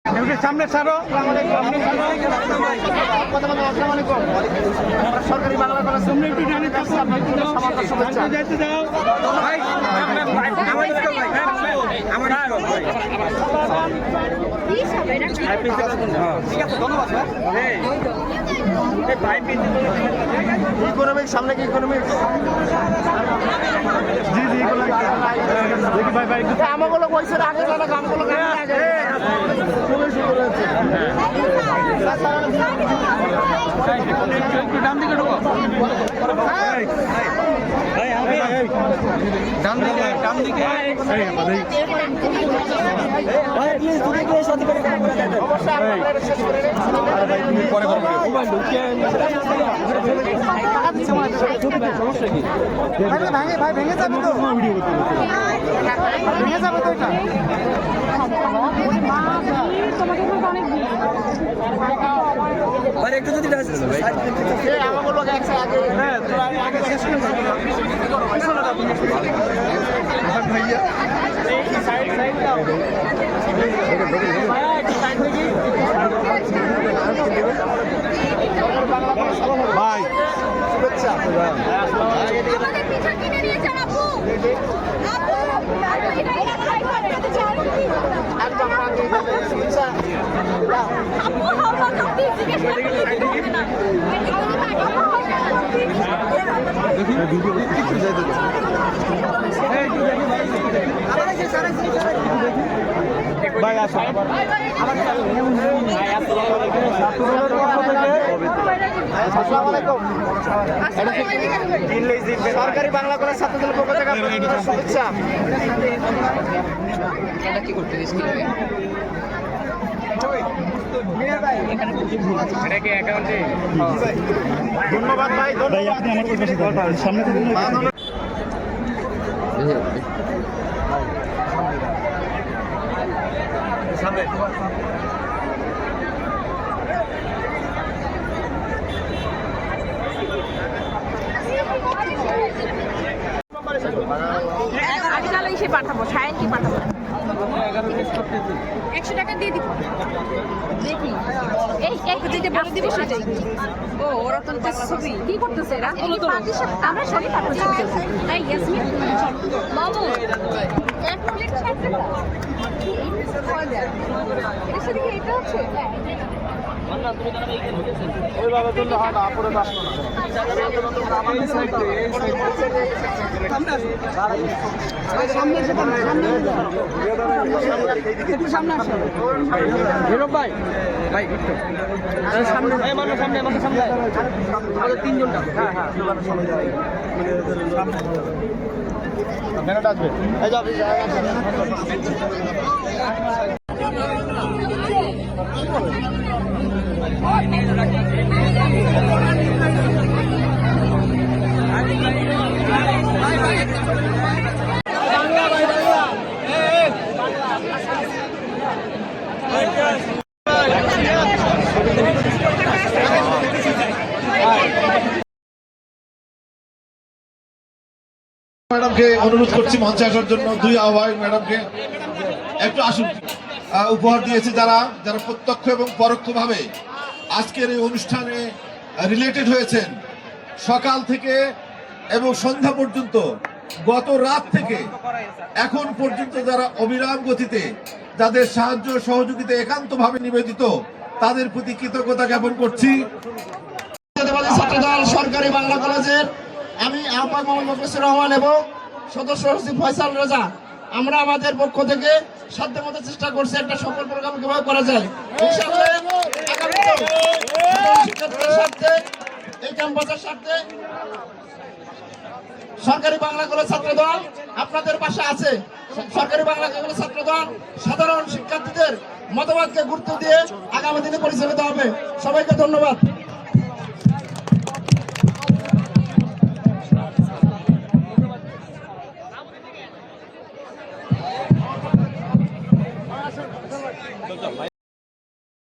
সামনে ছাড়ো, সরকারি বাংলা কলেজ যাইতে দাও। ইকোনমিক্স সামনে কি ইকোনমিক্স? জি জি ভাই ভাই আমাগুলো বইছেন আগে জানা কামগুলো আগে ডান দিকে ঢোকো, ডান দিকে ডান দিকে ভাই ভেঙে যাবে তো, ভেঙে যাবে তো এটা। একটু যদি আমাকে লোক একসাথে আগে শেষ করে ভাইয়া সাইড সাইড দাও ভাই শুভেচ্ছা। আমাদের পিঠা কিনে নিয়ে যান আপু, আপু একদম আগে শুভেচ্ছা আপু হাওয়া কাটি জিজ্ঞেস করতে না ভাই আসো সরকারি বাংলা কলেজ ছাত্রদলের পক্ষ থেকে শুভেচ্ছা। ধন্যবাদ ভাই, সামনে সামনে পাঠাবো, সায়নকে পাঠাবো। 100 টাকা দিয়ে দিব, দেখি এই যেটা বলে দিব সেটাই। ও ওরা তো ছবি কি করতেছে এরা? আমরা সবই পাঠাচ্ছি। এই ইয়াসমিন মামু এক প্লেট ছাড়তে এটা সেদিকে এটা আছে ওইভাবে তুললে হয় না, আপুরে আসলো না। সামনে ভাই ভাই সামনে সামনে আমাকে সামনে আমাদের তিনজনটা। হ্যাঁ হ্যাঁ মেলাটা আসবে এই যাবে। ম্যাডামকে অনুরোধ করছি মঞ্চে আসার জন্য। দুই আহ্বায়ক ম্যাডামকে একটু আসুন। উপহার দিয়েছে যারা যারা প্রত্যক্ষ এবং পরোক্ষভাবে আজকের এই অনুষ্ঠানে রিলেটেড হয়েছেন, সকাল থেকে এবং সন্ধ্যা পর্যন্ত, গত রাত থেকে এখন পর্যন্ত যারা অবিরাম গতিতে যাদের সাহায্য সহযোগিতা একান্তভাবে নিবেদিত, তাদের প্রতি কৃতজ্ঞতা জ্ঞাপন করছি। ছাত্রদল সরকারি বাংলা কলেজের আমি আহ্বায়ক মোহাম্মদ মুখলিসুর রহমান এবং সদস্য সচিব ফয়সাল রেজা, আমরা আমাদের পক্ষ থেকে সাধ্যমতো চেষ্টা করছি একটা সফল প্রোগ্রাম কিভাবে করা যায়। শিক্ষার্থীদের স্বার্থে, এই ক্যাম্পাসের স্বার্থে সরকারি বাংলা কলেজ ছাত্রদল আপনাদের পাশে আছে। সরকারি বাংলা কলেজ ছাত্রদল সাধারণ শিক্ষার্থীদের মতামতকে গুরুত্ব দিয়ে আগামী দিনে পরিচালিত হবে। সবাইকে ধন্যবাদ।